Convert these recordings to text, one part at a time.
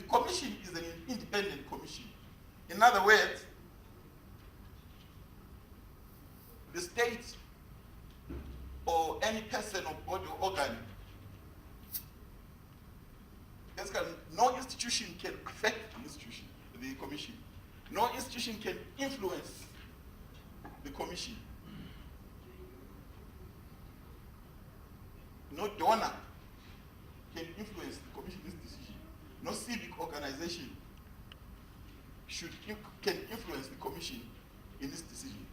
commission is an independent commission. In other words, the state or any person or body or organ, no institution can affect the commission. No institution can influence the commission. No donor can influence the commission's decision. No civic organization can influence the commission in this decision.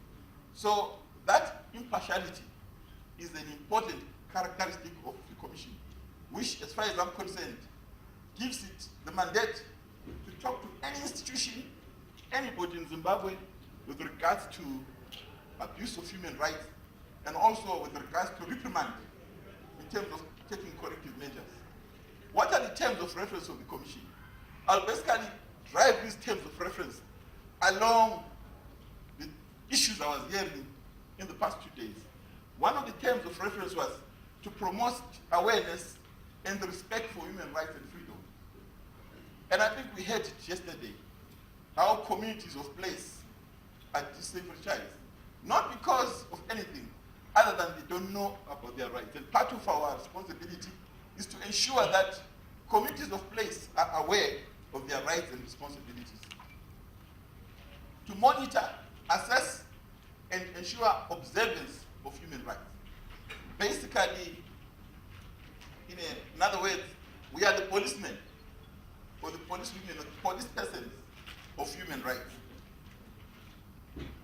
So that impartiality is an important characteristic of the commission, which, as far as I'm concerned, gives it the mandate to talk to any institution, anybody in Zimbabwe, with regards to abuse of human rights, and also with regards to reprimand in terms of taking corrective measures. What are the terms of reference of the commission? I'll basically drive these terms of reference along the issues I was hearing in the past 2 days. One of the terms of reference was to promote awareness and respect for human rights and freedom. And I think we heard it yesterday, how communities of place are disenfranchised, not because of anything other than they don't know about their rights. And part of our responsibility is to ensure that communities of place are aware of their rights and responsibilities. To monitor, assess, and ensure observance of human rights. Basically, in other words, we are the policemen, or the policewomen, or the police persons of human rights.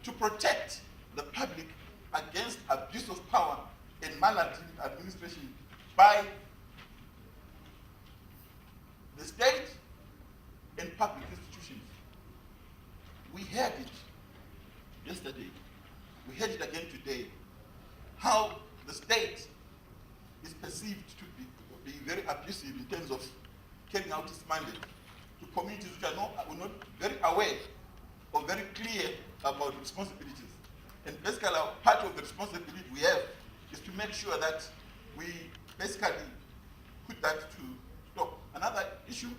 To protect the public against abuse of power and maladministration by the state and public institutions. We heard it yesterday. We heard it again today. How the state is perceived to be very abusive in terms of carrying out its mandate to communities which are not very aware or very clear about responsibilities. And basically, part of the responsibility we have is to make sure that we basically put that to stop. Another issue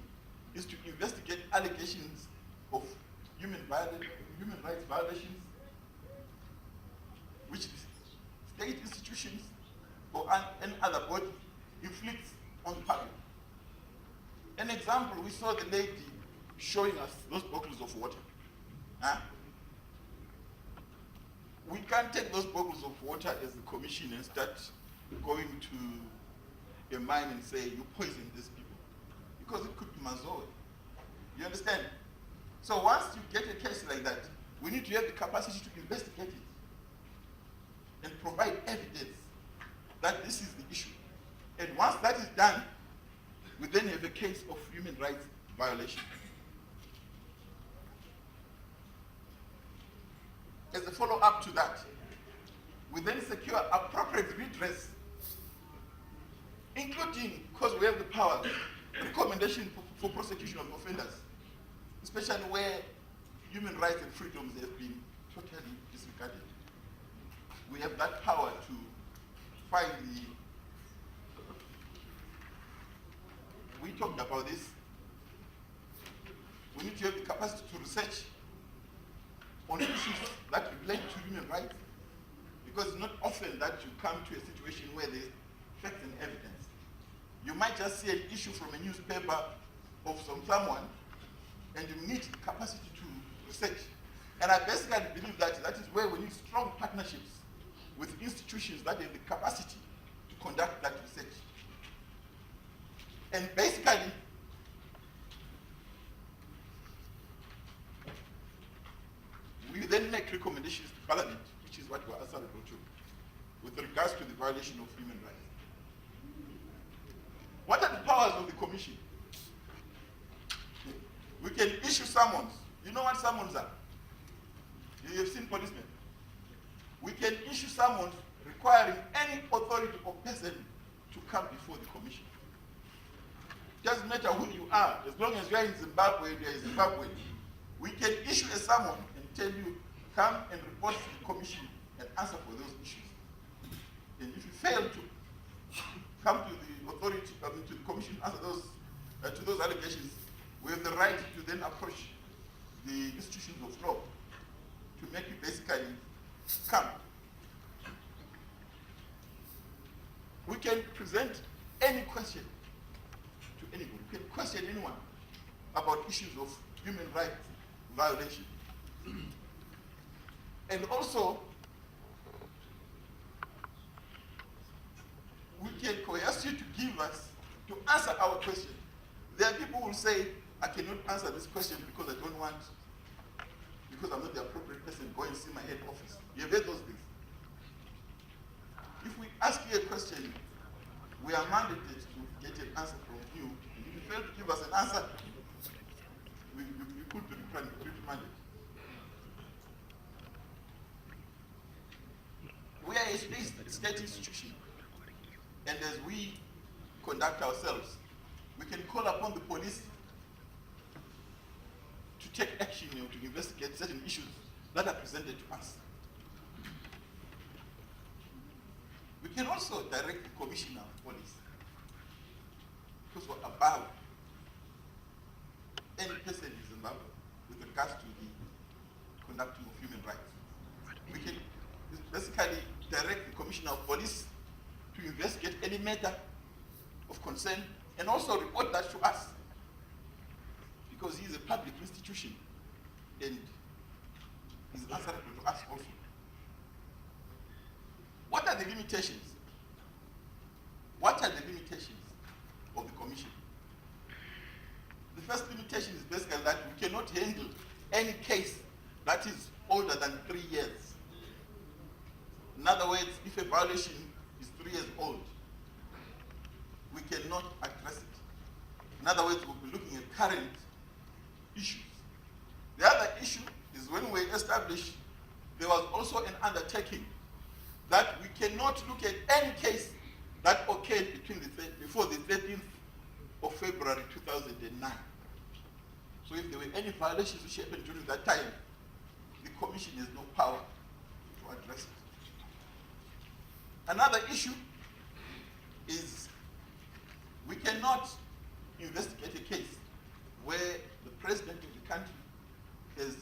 is to investigate allegations of human rights violations which state institutions or any other body inflicts on the public. An example, we saw the lady showing us those bottles of water. Huh? We can't take those bottles of water as the commission and start going to a mine and say, you poisoned these people. Because it could be mazoe. You understand? So once you get a case like that, we need to have the capacity to investigate it and provide evidence that this is the issue. And once that is done, we then have a case of human rights violation. As a follow-up to that, we then secure appropriate redress, including, because we have the power, recommendation for prosecution of offenders, especially where human rights and freedoms have been totally disregarded. We have that power to find we talked about this. We need to have the capacity to research on issues that relate to human rights, because it's not often that you come to a situation where there's facts and evidence. You might just see an issue from a newspaper of someone, and you need the capacity to research. And I basically believe that that is where we need strong partnerships with institutions that have the capacity to conduct that research. And basically, we then make recommendations to Parliament, which is what we are answerable to, with regards to the violation of human rights. What are the powers of the Commission? We can issue summons. You know what summons are? You have seen policemen. We can issue summons requiring any authority or person to come before the Commission. Doesn't matter who you are, as long as you are in Zimbabwe, you are in Zimbabwe. We can issue a summon and tell you, come and report to the Commission and answer for those issues. And if you fail to come to the authority, to the Commission, answer to those allegations, We have the right to then approach the institutions of law to make it basically come. We can present any question to anybody. We can question anyone about issues of human rights violation. And also, we can coerce you to give us, to answer our question. There are people who will say, I cannot answer this question because I don't want, because I'm not the appropriate person, go and see my head office. You have heard those things. If we ask you a question, we are mandated to get an answer from you. And if you fail to give us an answer, we could be reprimanded. We are a state institution, and as we conduct ourselves, we can call upon the police to take action, to investigate certain issues that are presented to us. We can also direct the commissioner of police, because we're above any person in Zimbabwe with regards to the conducting of human rights. We can basically direct the commissioner of police to investigate any matter of concern and also report that to us, because he is a public institution and is answerable to us also. What are the limitations? What are the limitations of the commission? The first limitation is basically that we cannot handle any case that is older than 3 years. In other words, if a violation is 3 years old, we cannot address it. In other words, we'll be looking at current issues. The other issue is when we established, there was also an undertaking that we cannot look at any case that occurred before the 13th of February 2009. So if there were any violations which happened during that time, the commission has no power to address it. Another issue is we cannot investigate a case where the president of the country has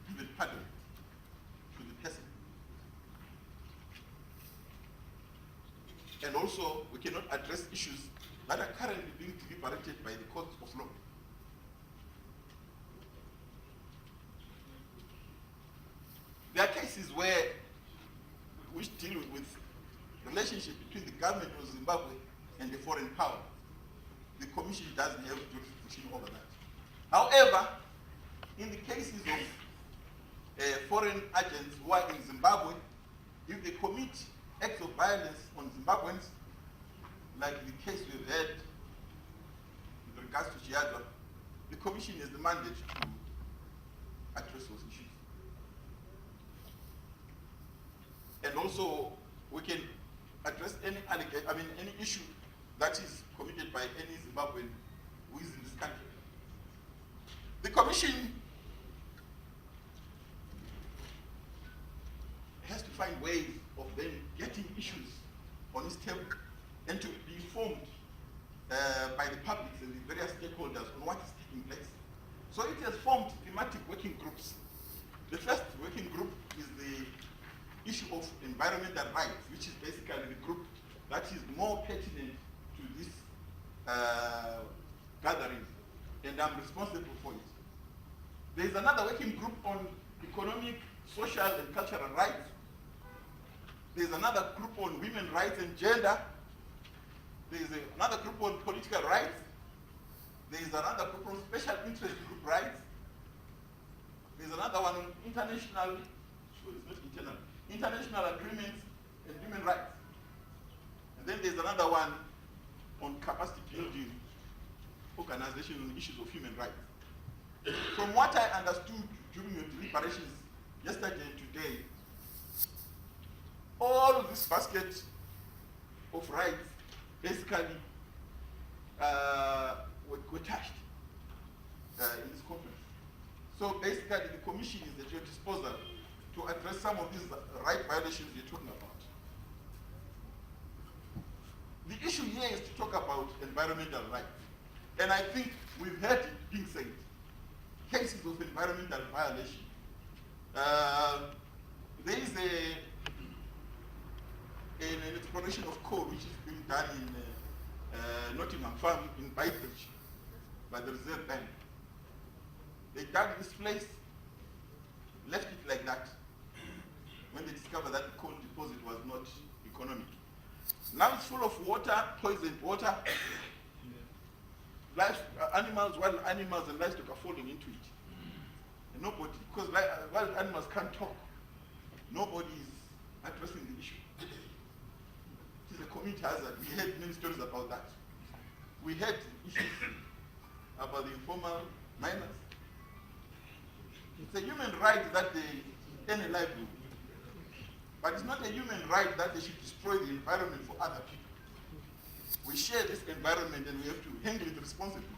given pardon to the person. And also, we cannot address issues that are currently being deliberated by the courts of law. There are cases which deal with relationship between the government of Zimbabwe and the foreign power. The commission doesn't have jurisdiction over that. However, in the cases of foreign agents who are in Zimbabwe, if they commit acts of violence on Zimbabweans, like the case we've had with regards to Chiadwa, the commission has the mandate to address those issues. And also, we can address any issue that is committed by any Zimbabwean who is in this country. The commission has to find ways of then getting issues on its table and to be informed by the public and the various stakeholders on what is taking place. So it has formed thematic working groups. The first working group is the issue of environmental rights, which is basically the group that is more pertinent to this gathering, and I'm responsible for it. There is another working group on economic, social, and cultural rights. There is another group on women's rights and gender. There is another group on political rights. There is another group on special interest group rights. There is another one on international agreements and human rights. And then there's another one on capacity building organization on issues of human rights. From what I understood during your deliberations yesterday and today, all of this basket of rights basically were touched in this conference. So basically the commission is at your disposal to address some of these right violations you're talking about. The issue here is to talk about environmental rights. And I think we've heard it being said. Cases of environmental violation. There is an exploration of coal which is being done in Nottingham Farm in Bybridge by the Reserve Bank. They dug this place, left it like that, when they discovered that the coal deposit was not economic. Now it's full of water, poisoned water. Animals, wild animals and livestock are falling into it. And nobody, because wild animals can't talk, nobody is addressing the issue. It is a community hazard. We heard many stories about that. We heard issues about the informal miners. It's a human right that they earn a livelihood. But it's not a human right that they should destroy the environment for other people. We share this environment and we have to handle it responsibly.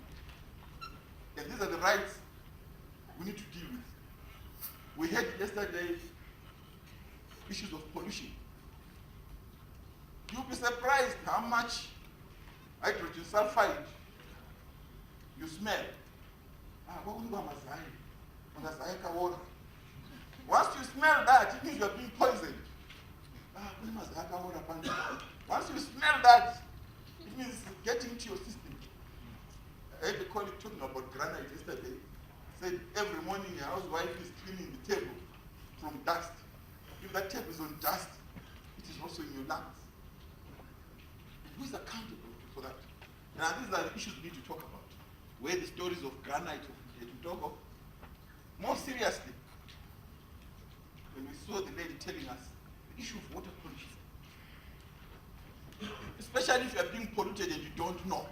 And these are the rights we need to deal with. We had yesterday issues of pollution. You'll be surprised how much hydrogen sulfide you smell. Once you smell that, it means you're being poisoned. Once you smell that, it means it's getting into your system. I had a colleague talking about granite yesterday. Said every morning your housewife is cleaning the table from dust. If that table is on dust, it is also in your lungs. Who is accountable for that? Now these are the issues we need to talk about. Where the stories of granite to talk of. More seriously, when we saw the lady telling us the issue of water pollution. Especially if you are being polluted and you don't know.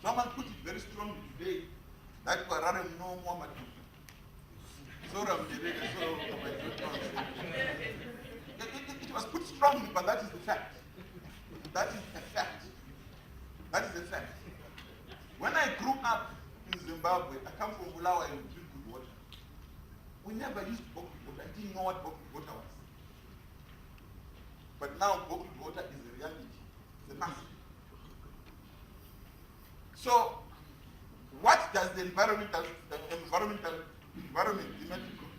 Someone put it very strongly today that no more. It was put strongly, but that is the fact. That is a fact. That is a fact. When I grew up in Zimbabwe, I come from Bulawayo and drink good water. We never used bottled water. I didn't know what bottled water was. But now bottled water is a reality. It's a mass. So, what does the environment group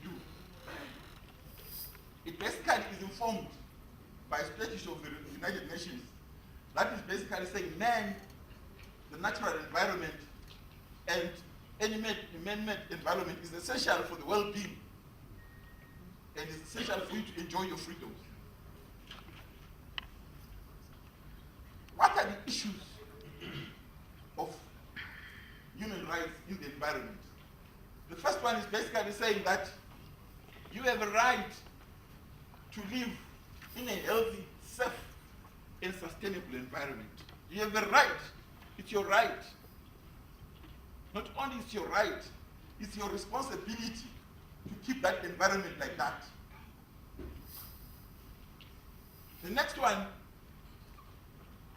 do? It basically is informed by statutes of the United Nations. That is basically saying man, the natural environment, and any man-made environment is essential for the well-being and is essential for you to enjoy your freedoms. What are the issues of human rights in the environment? The first one is basically saying that you have a right to live in a healthy, safe, and sustainable environment. You have a right. It's your right. Not only is your right, it's your responsibility to keep that environment like that. The next one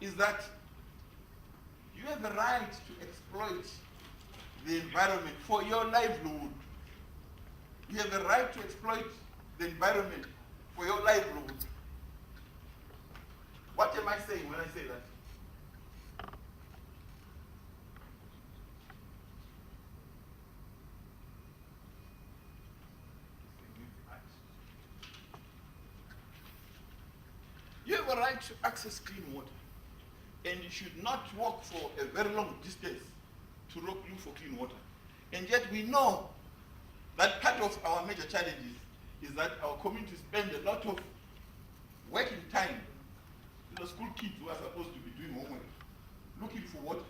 is that you have a right to exploit the environment for your livelihood. You have a right to exploit the environment for your livelihood. What am I saying when I say that? You have a right to access clean water, and you should not walk for a very long distance to look for clean water. And yet we know that part of our major challenges is that our communities spend a lot of working time. The school kids who are supposed to be doing homework, looking for water.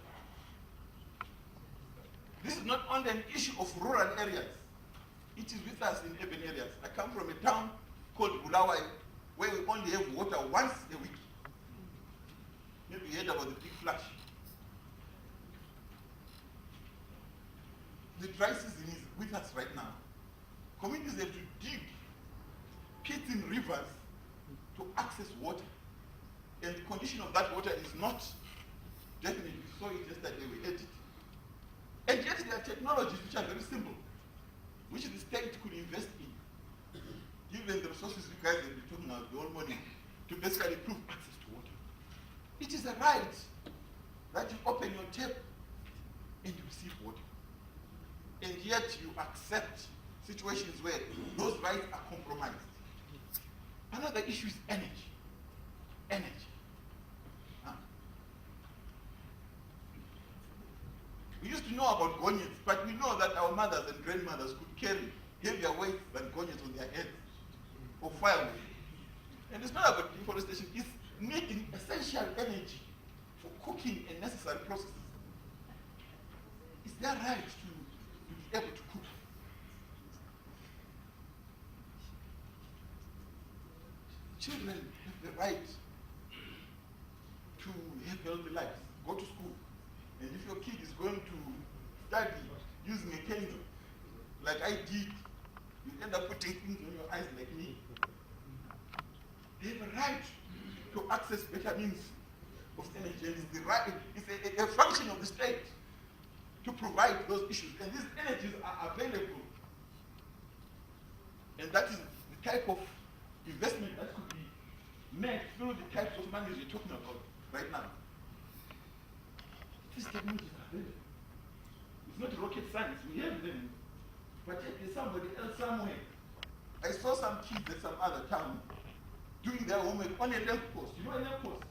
This is not only an issue of rural areas. It is with us in urban areas. I come from a town called Bulawayo, where we only have water once a week. Maybe you heard about the big flash. The dry season is with us right now. Communities have to dig pits in rivers to access water. And the condition of that water is not definitely. We saw it yesterday, we ate it. And yet there are technologies which are very simple, which the state could invest in, given the resources you guys have been talking about the whole morning, to basically improve access to water. It is a right that you open your tap and yet you accept situations where those rights are compromised. Another issue is energy. Energy. We used to know about gonyets, but we know that our mothers and grandmothers could carry heavier weights than gonyets on their heads for firewood. And it's not about deforestation, it's needing essential energy for cooking and necessary processes. It's their right to be able to cook. Children have the right to have healthy lives, go to school. And if your kid is going to study using a candle, like I did, you end up putting things on your eyes like me. They have a right to access better means of energy, and it's the right, it's a function of the state to provide those issues. And these energies are available. And that is the type of investment that could be made through the types of money you're talking about right now. These technologies are available. It's not rocket science, we have them. But yet there's somebody else somewhere. I saw some kids at some other town doing their homework on a lamp post. You know a lamp post?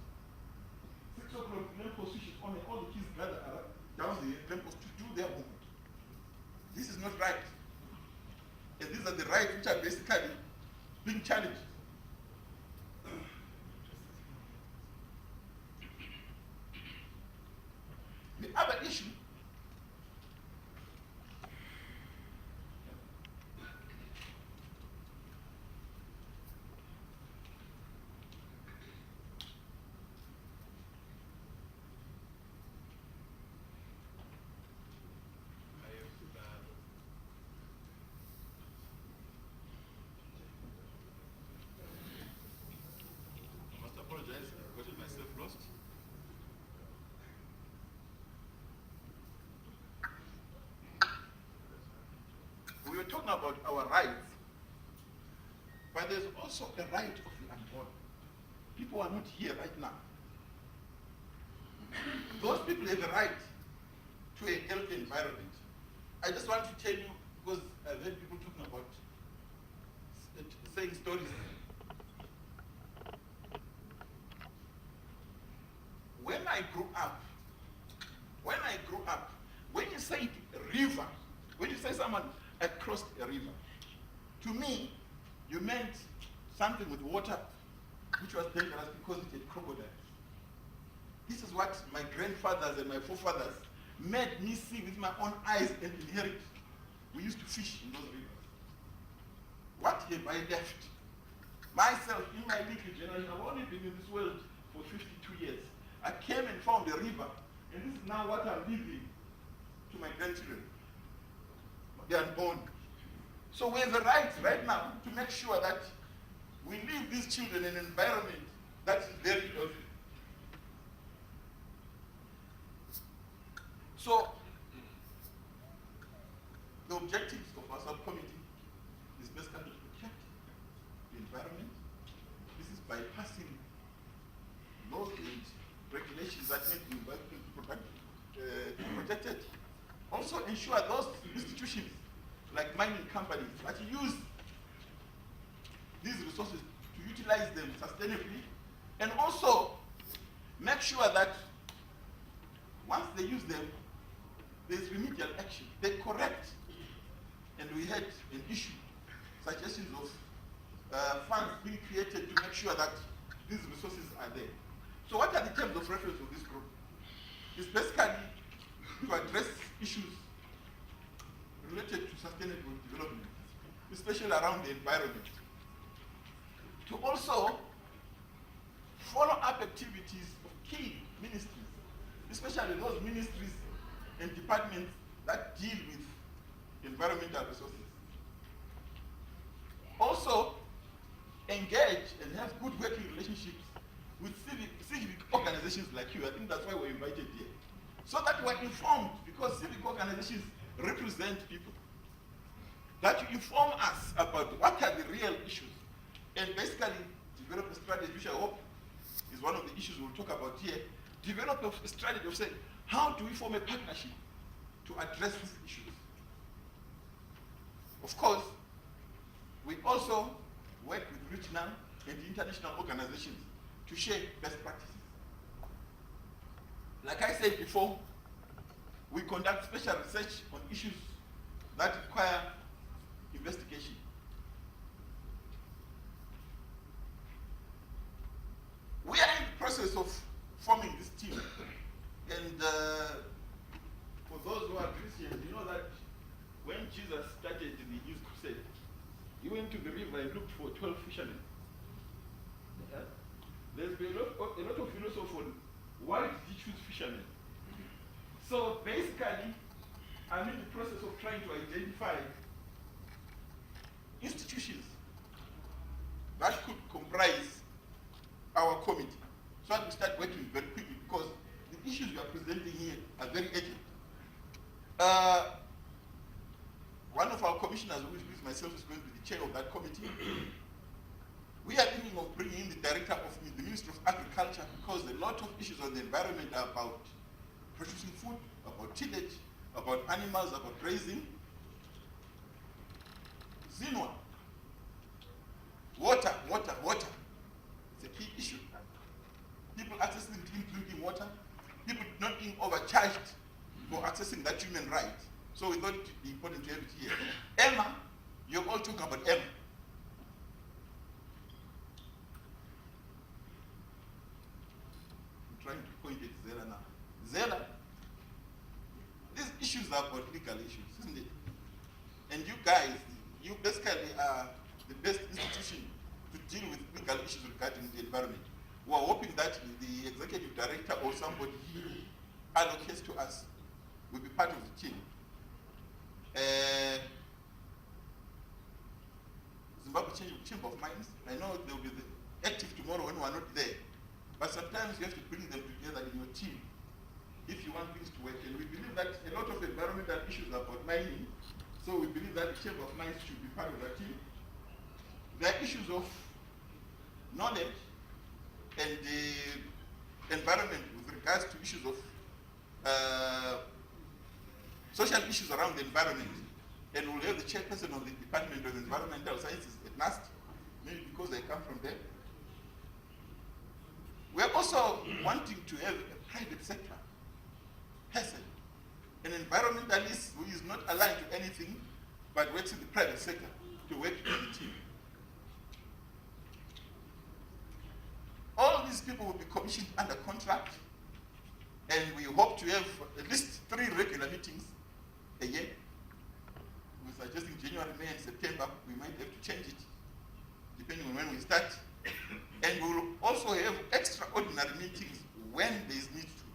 6 o'clock, the lamp post switches on and all the kids gather down the lamp post to do their homework. This is not right. And these are the rights which are basically being challenged. The other issue we were talking about our rights, but there's also a right of the unborn. People are not here right now. Those people have a right to a healthy environment. I just want to tell you, because I've heard people talking about saying stories. When I grew up, when you say river, when you say someone across a river, to me, you meant something with water which was dangerous because it had crocodiles. This is what my grandfathers and my forefathers made me see with my own eyes and inherit. We used to fish in those rivers. What have I left? Myself, in my little generation, I've only been in this world for 52 years. I came and found a river, and this is now what I'm leaving to my grandchildren. They are unborn. So we have a right now to make sure that we leave these children in an environment that is very healthy. So the objectives of our subcommittee is basically to protect the environment. This is by passing laws and regulations that make the environment protected. Also ensure those institutions like mining companies that use these resources to utilize them sustainably, and also make sure that once they use them, there's remedial action. They correct. And we had an issue, suggestions of funds being created to make sure that these resources are there. So what are the terms of reference of this group? It's basically to address issues related to sustainable development, especially around the environment. To also follow up activities of key ministries, especially those ministries and departments that deal with environmental resources. Also, engage and have good working relationships with civic organizations like you. I think that's why we're invited here. So that we're informed, because civic organizations represent people. That you inform us about what are the real issues, and basically develop a strategy, which I hope is one of the issues we'll talk about here. Develop a strategy of saying, how do we form a partnership to address these issues? Of course, we also work with regional and international organizations to share best practices. Like I said before, we conduct special research on issues that require investigation. We are in the process of forming this team. And for those who are Christians, you know that when Jesus started his crusade, he went to the river and looked for 12 fishermen. Yeah? There's been a lot of philosophy on why did he choose fishermen. So basically, I'm in the process of trying to identify institutions that could comprise our committee, so that we start working very quickly, because the issues we are presenting here are very urgent. One of our commissioners, who is myself, is going to be the chair of that committee. We are thinking of bringing in the director of the Ministry of Agriculture, because a lot of issues on the environment are about producing food, about tillage, about animals, about grazing. Zinwa. Water. It's a key issue. People accessing clean drinking water, people not being overcharged for accessing that human right. So we thought it would be important to have it here. Emma, you're all talking about Emma. I'm trying to point at Zela now. Zela, these issues are about legal issues, isn't it? And you guys, you basically are the best institution to deal with legal issues regarding the environment. We are hoping that the executive director or somebody he allocates to us will be part of the team. Zimbabwe Chamber of Mines, I know they will be active tomorrow when we are not there. But sometimes you have to bring them together in your team if you want things to work. And we believe that a lot of environmental issues are about mining, so we believe that the Chamber of Mines should be part of that team. There are issues of knowledge and the environment with regards to issues of social issues around the environment. And we'll have the chairperson of the Department of Environmental Sciences at NAST, maybe because I come from there. We're also wanting to have a private sector person, an environmentalist who is not aligned to anything but works in the private sector to work in the team. All these people will be commissioned under contract, and we hope to have at least 3 regular meetings a year. We're suggesting January, May, and September. We might have to change it depending on when we start. And we will also have extraordinary meetings when there is need to.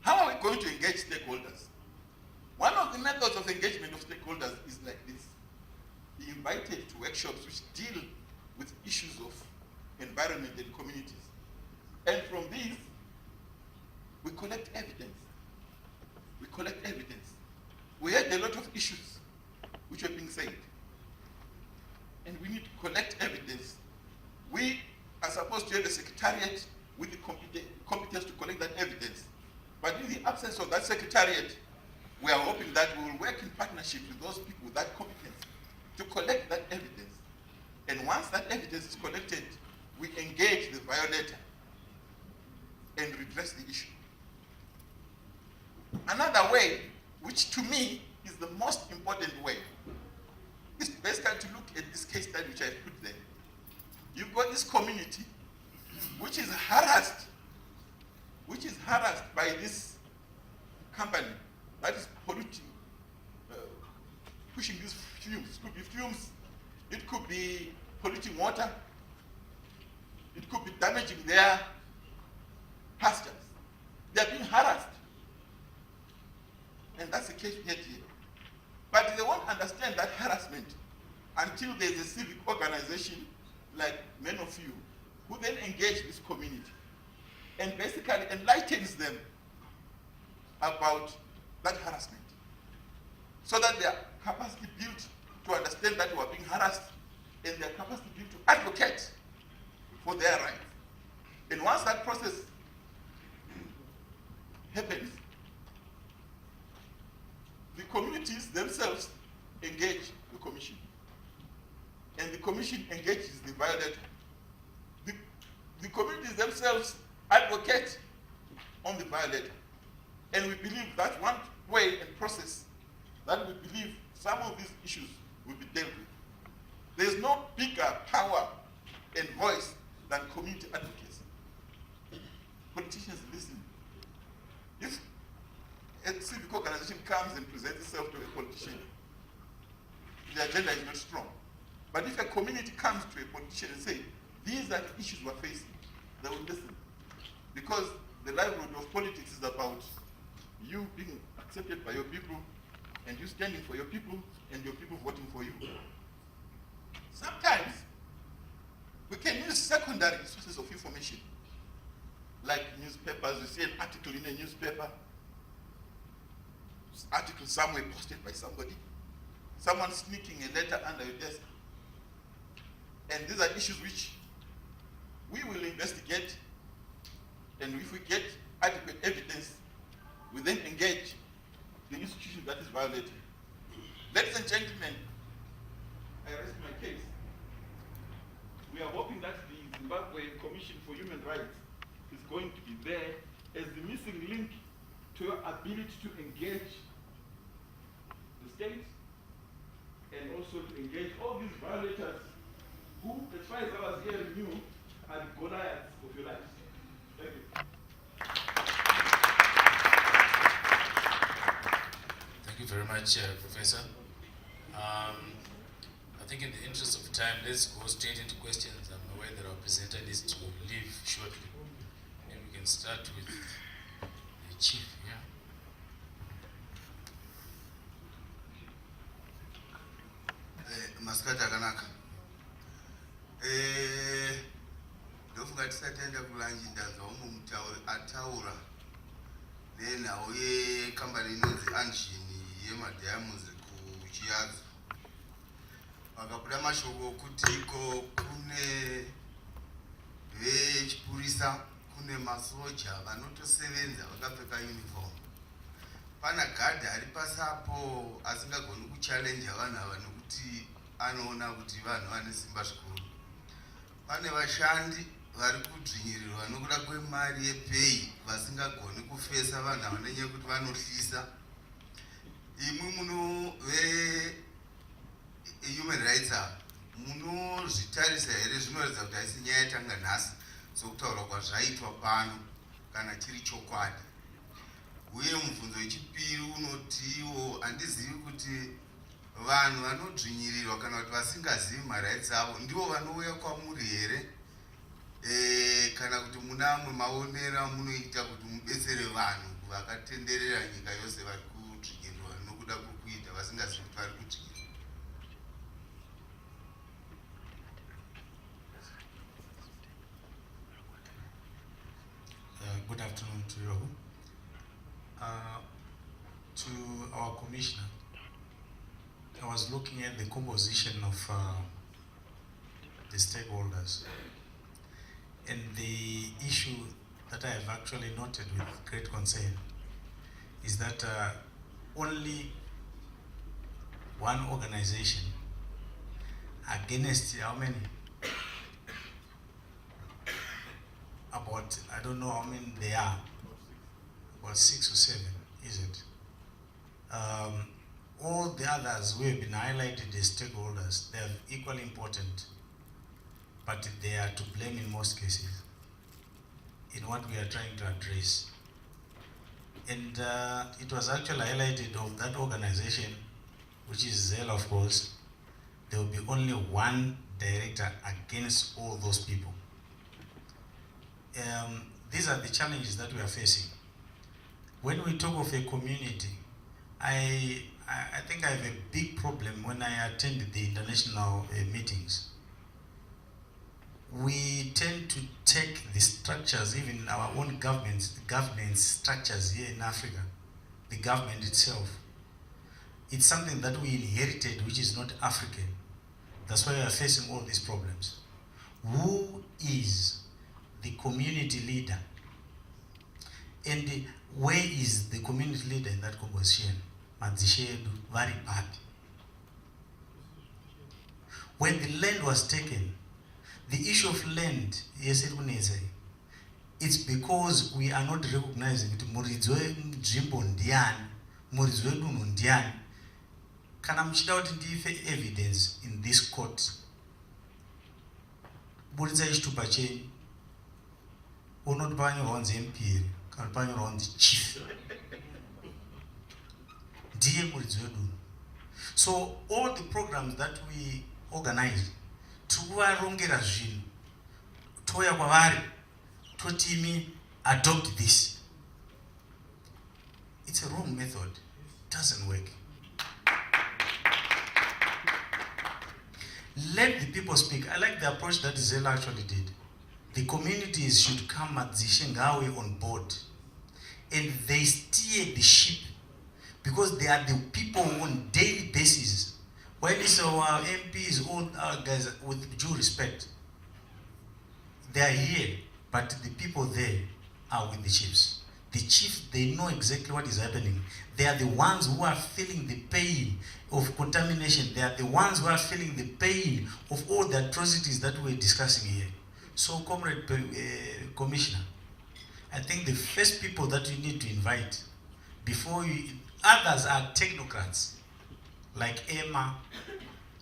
How are we going to engage stakeholders? One of the methods of engagement of stakeholders is like this. Be invited to workshops which deal with issues of environment and communities. And from these, we collect evidence. We had a lot of issues which were being said. And we need to collect evidence. We are supposed to have a secretariat with the competence to collect that evidence. But in the absence of that secretariat, we are hoping that we will work in partnership with those people with that competence to collect that evidence. And once that evidence is collected, we engage the violator and redress the issue. Another way, which to me is the most important way, is basically to look at this case study which I put there. You've got this community which is harassed by this company that is polluting, pushing these fumes. It could be fumes, it could be polluting water, it could be damaging their pastures. They are being harassed. And that's the case we had here. But they won't understand that harassment until there's a civic organization like many of you who then engage this community and basically enlightens them about that harassment, so that their capacity built to understand that we are being harassed and their capacity built to advocate for their rights. And once that process happens, the community communities themselves engage the commission. And the commission engages the violator. The communities themselves advocate on the violator. And we believe that one way and process that we believe some of these issues will be dealt with. There's no bigger power and voice than community advocacy. Politicians listen. If a civic organization comes and presents itself to a politician, the agenda is not strong. But if a community comes to a politician and says, these are the issues we're facing, they will listen. Because the livelihood of politics is about you being accepted by your people, and you standing for your people, and your people voting for you. Sometimes, we can use secondary sources of information, like newspapers. You see an article in a newspaper, article somewhere posted by somebody, someone sneaking a letter under your desk. And these are issues which we will investigate, and if we get adequate evidence, we then engage the institution that is violated. Ladies and gentlemen, I rest my case. We are hoping that the Zimbabwe Commission for Human Rights is going to be there as the missing link to your ability to engage the state and also to engage all these violators who, as far as I was here, knew are the Goliaths of your lives. Thank you. Thank you very much, Professor. I think in the interest of time, let's go straight into questions. I'm aware that our presenter needs to leave shortly. And we can start with the chief here. Maskata Kanaka. Ndofunga tisatenda kulanji ndaza umumutauri ataura nenawo yekambani inonzi Anjini yemadhayamuzi kuchiyadzo. Vakabuda mashoko okutiko kune vechipurisa, kune masoja vanotosevenza vakapfeka uniform. Pana gadhi ari pasapo asingagoni kuchallenge vanhu ava nokuti anoona kuti vanhu vane simba zvikuru. Pane vashandi vari kudzvinyirirwa nokuda kwemari yepay vasingagoni kufesa vanhu ava nenyaya yekuti vanohlisa. Imwe muno human rights munozvitarisa here zvinoratidza kuti haisi nyaya yatanga nhasi sokutaura kwazvaitwa pano kana chiri chokwadi. Uye mubvunzo wechipiri unotiwo handizivi kuti vanhu vanodzvinyirirwa kana kuti vasingazivi marights avo ndivo vanouya kwamuri here kana kuti muna amwe maonera munoita kuti mubetsere vanhu vakatenderera nyika yose vari kudzvinyirirwa nokuda kwekuita vasingazivi kuti vari kudzvinyirirwa. Good afternoon to you all. To our commissioner, I was looking at the composition of the stakeholders, and the issue that I have actually noted with great concern is that only one organization against how many? About, I don't know how many they are, about 6 or 7, is it? All the others who have been highlighted as stakeholders, they are equally important, but they are to blame in most cases in what we are trying to address. And it was actually highlighted of that organization, which is ZEL, of course, there will be only one director against all those people. These are the challenges that we are facing. When we talk of a community, I think I have a big problem when I attend the international meetings. We tend to take the structures, even our own governance structures here in Africa, the government itself. It's something that we inherited, which is not African. That's why we are facing all these problems. Who is the community leader? And where is the community leader in that composition? madzishe edu vari papi. When the land was taken, the issue of land, yes, it's because we are not recognizing it. Muridzi wenzvimbo ndiani, muridzi wedunhu ndiani. Kana muchida kuti ndife evidence in this court, buditsai chitupa chenyu, unoti panyorwa kunzi MP kana panyorwa kunzi chief, ndiye muridzi wedunhu. So all the programs that we organize, tokuvarongera zvinhu, touya kwavari, totimi adopt this. It's a wrong method. It doesn't work. Let the people speak. I like the approach that Zela actually did. The communities should come at Zishengawe on board and they steer the ship because they are the people on daily basis. While it's our MPs, all our guys, with due respect, they are here, but the people there are with the chiefs. The chiefs, they know exactly what is happening. They are the ones who are feeling the pain of contamination. They are the ones who are feeling the pain of all the atrocities that we're discussing here. So, Comrade Commissioner, I think the first people that you need to invite before you, others are technocrats, like Emma.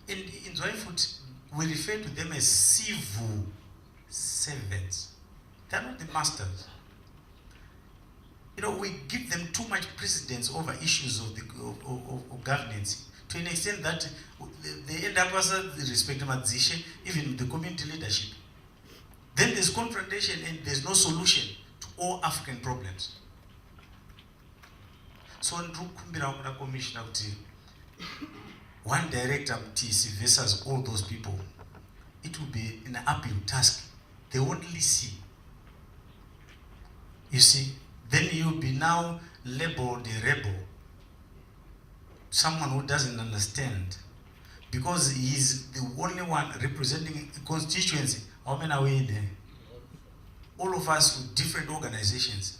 And in Zwaifut, we refer to them as civil servants. They're not the masters. You know, we give them too much precedence over issues of the of governance to an extent that they end up as respecting even the community leadership. Then there's confrontation and there's no solution to all African problems. So, Commissioner, one director TC versus all those people, it will be an uphill task. They only see. You see, then you'll be now labeled a rebel, someone who doesn't understand, because he's the only one representing a constituency. How many are we there? All of us with different organizations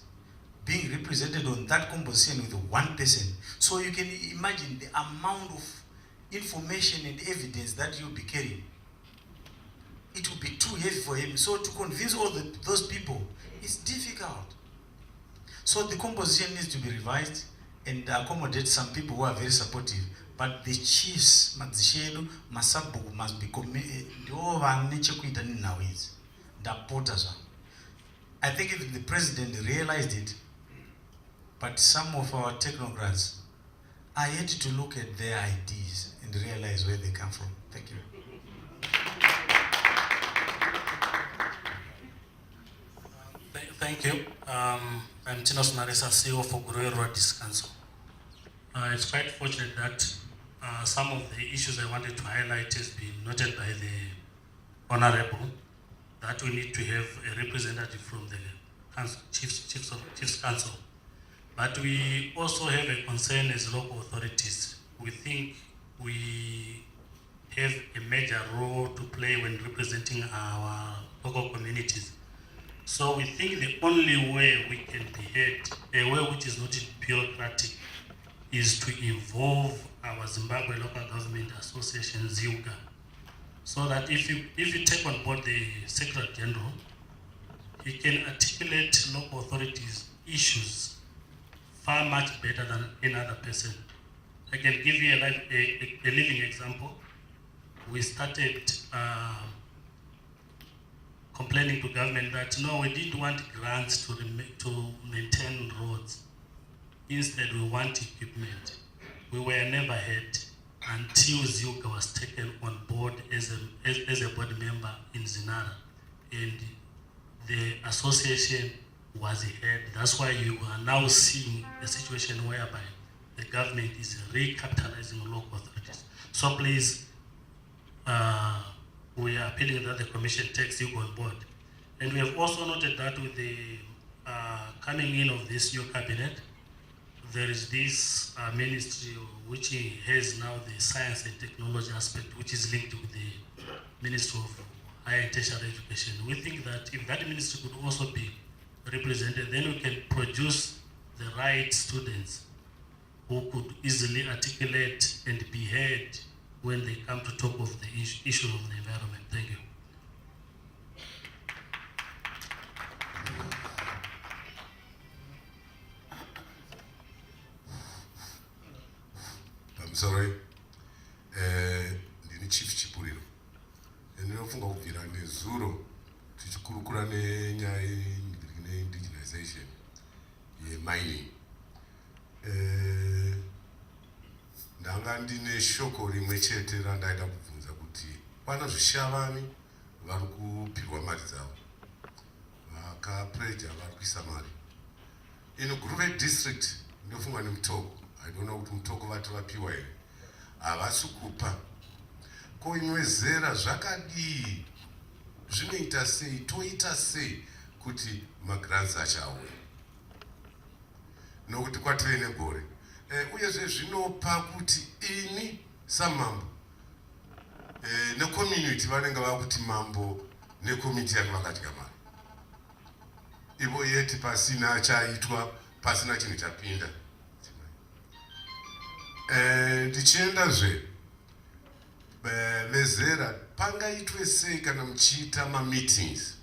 being represented on that composition with one person. So you can imagine the amount of information and evidence that you'll be carrying. It will be too heavy for him. So to convince all those people, it's difficult. So the composition needs to be revised and accommodate some people who are very supportive. But the chiefs, Madzishedu, Masabu must be I think if the president realized it, but some of our technocrats are yet to look at their ideas and realize where they come from. Thank you. Thank you. I'm Tinos Marisa, CEO for Guru Road Council. It's quite fortunate that some of the issues I wanted to highlight has been noted by the Honorable, that we need to have a representative from the Chiefs Council. But we also have a concern as local authorities. We think we have a major role to play when representing our local communities. So we think the only way we can be heard, a way which is not bureaucratic, is to involve our Zimbabwe Local Government Association, ZIUGA, so that if you take on board the Secretary General, he can articulate local authorities' issues far much better than any other person. I can give you a living example. We started complaining to government that no, we didn't want grants to maintain roads. Instead, we want equipment. We were never heard until ZIUGA was taken on board as a board member in Zinara, and the association was heard. That's why you are now seeing a situation whereby the government is recapitalizing local authorities. So please, we are appealing that the Commission takes you on board. And we have also noted that with the coming in of this new cabinet, there is this ministry which has now the science and technology aspect, which is linked with the Ministry of Higher and Tertiary Education. We think that if that ministry could also be represented, then we can produce the right students who could easily articulate and be heard when they come to talk of the issue of the environment. Thank you. I'm sorry. Ndini Chief Chipuriro. Ndinofunga kubvira nezuro tichikurukura nenyaya indigenization yemining. Ndanga ndine shoko rimwe chete randaida kubvunza kuti pana zvishavani vari kupirwa mari dzavo, vakapreja vari kuisa mari. In Khombe district ndinofunga neMutoko, I don't know kuti Mutoko vati vapiwa here, havasi kupa. Ko imwe zera zvakadii, zvinoita sei, toita sei kuti magrants achauya, nokuti kwative negore. Uyezve zvinopa kuti ini samambo necommunity vanenge vakuti mambo necommunity yake vakadya mari, ivo yeti pasina chaitwa, pasina chinhu chapinda. Ndichiendazve vezera, pangaitwe sei kana muchiita mameetings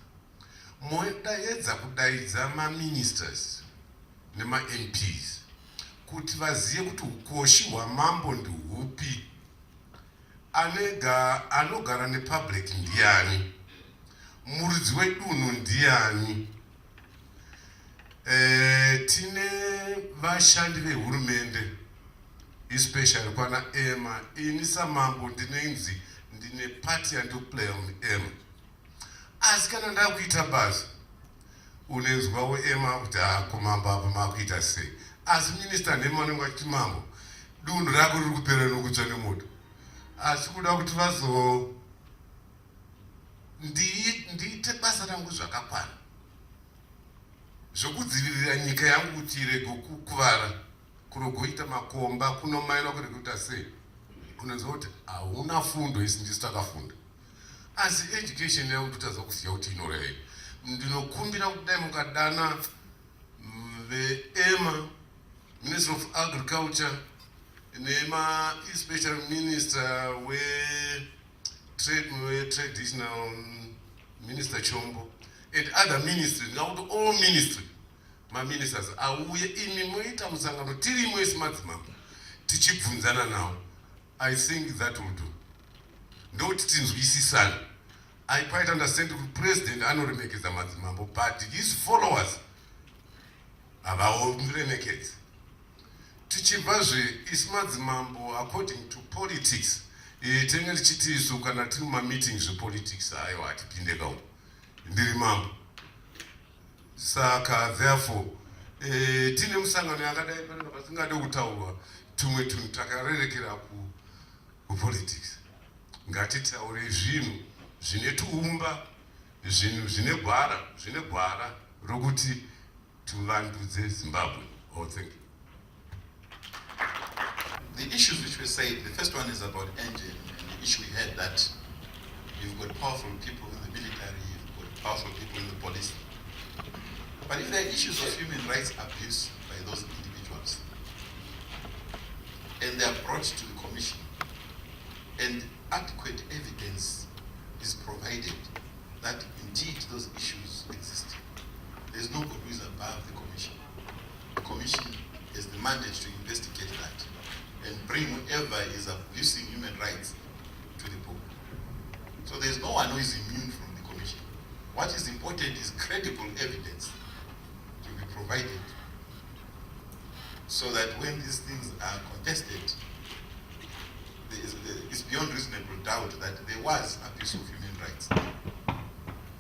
modaedza kudaidza maministers nemaMPs kuti vazive kuti ukoshi hwamambo ndihupi, anogara nepublic ndiani, muridzi wedunhu ndiani. Tine vashandi vehurumende especially kwana Emma, ini samambo ndinenzi ndine party yandokuplaya muEmma. Asi kana ndakuita basa unenzwawo Emma kuti kumambo apa makuita sei. Asi minister nemanenge achiti mambo dunhu rako riri kupera nokutsva nemoto. Asi kuda kuti ndiite basa rangu zvakakwana zvokudzivirira nyika yangu kuti irege kukuvara, kunogoita makomba, kunomaina kurege kuita sei. Unonzwa kuti hauna fundo, isi ndisu takafunda. Asi education yangu totadza kuziva kuti inorei. Ndinokumbira kuti dai mukadana veEmma, Minister of Agriculture, nema especially Minister Traditional Minister Khombe, and other ministries, now to all ministries, my ministers, auye imi moita musangano tiri mwesi madzimambo tichibvunzana nawo. I think that will do. Ndoti tinzwisisana. I quite understand the president anoremekeza madzimambo, but his followers avaomuremekezi. Tichibvazve isi madzimambo according to politics, tenge tichiti isu kana tiri mumameetings zvepolitics aiwa hatipinde kaumo, ndiri mambo. Saka therefore tine musangano yakadai panenge pasingade kutaurwa tumwe tunhu takarerekera kupolitics. Ngatitaure zvinhu zvine tuumba, zvinhu zvine gwara rokuti tuvandudze Zimbabwe. Oh, thank you. The issues which were said, the first one is about engine, and the issue we had that you've got powerful people in the military, you've got powerful people in the police. But if there are issues of human rights abuse by those individuals, and they are brought to the commission, and adequate evidence is provided that indeed those issues exist, there is nobody who is above the commission. The commission has the mandate to investigate that and bring whoever is abusing human rights to the book. So there is no one who is immune from the commission. What is important is credible evidence to be provided so that when these things are contested, it's beyond reasonable doubt that there was abuse of human rights.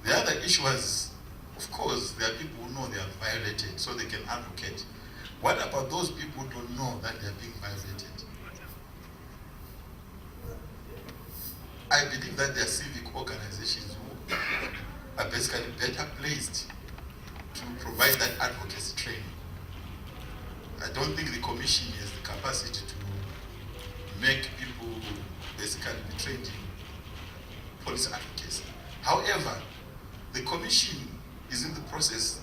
The other issue was, of course, there are people who know they are violated, so they can advocate. What about those people who don't know that they are being violated? I believe that there are civic organizations who are basically better placed to provide that advocacy training. I don't think the commission has the capacity to make people basically be trained in police advocacy. However, the commission is in the process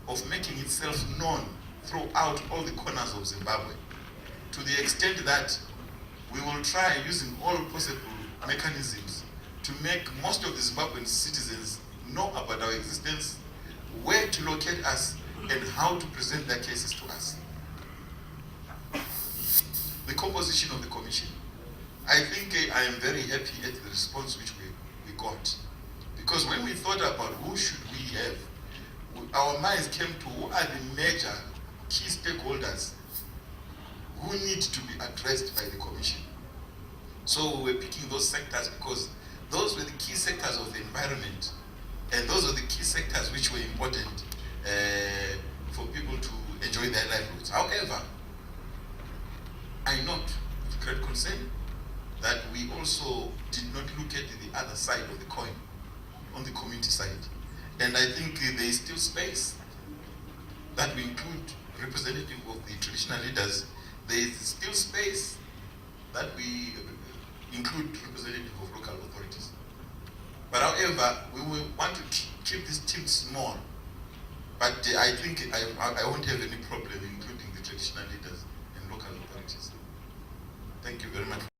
of making itself known throughout all the corners of Zimbabwe. to the extent that we will try using all possible mechanisms to make most of the Zimbabwean citizens know about our existence, where to locate us, and how to present their cases to us. The composition of the commission. I think I am very happy at the response which we got. Because when we thought about who should we have, our minds came to who are the major key stakeholders who need to be addressed by the commission. So we were picking those sectors because those were the key sectors of the environment, and those are the key sectors which were important for people to enjoy their livelihoods. However, I note with great concern that we also did not look at the other side of the coin, on the community side. And I think there is still space that we include representative of the traditional leaders. There is still space that we include representative of local authorities. But however, we will want to keep this team small. But I think I won't have any problem including the traditional leaders and local authorities. Thank you very much.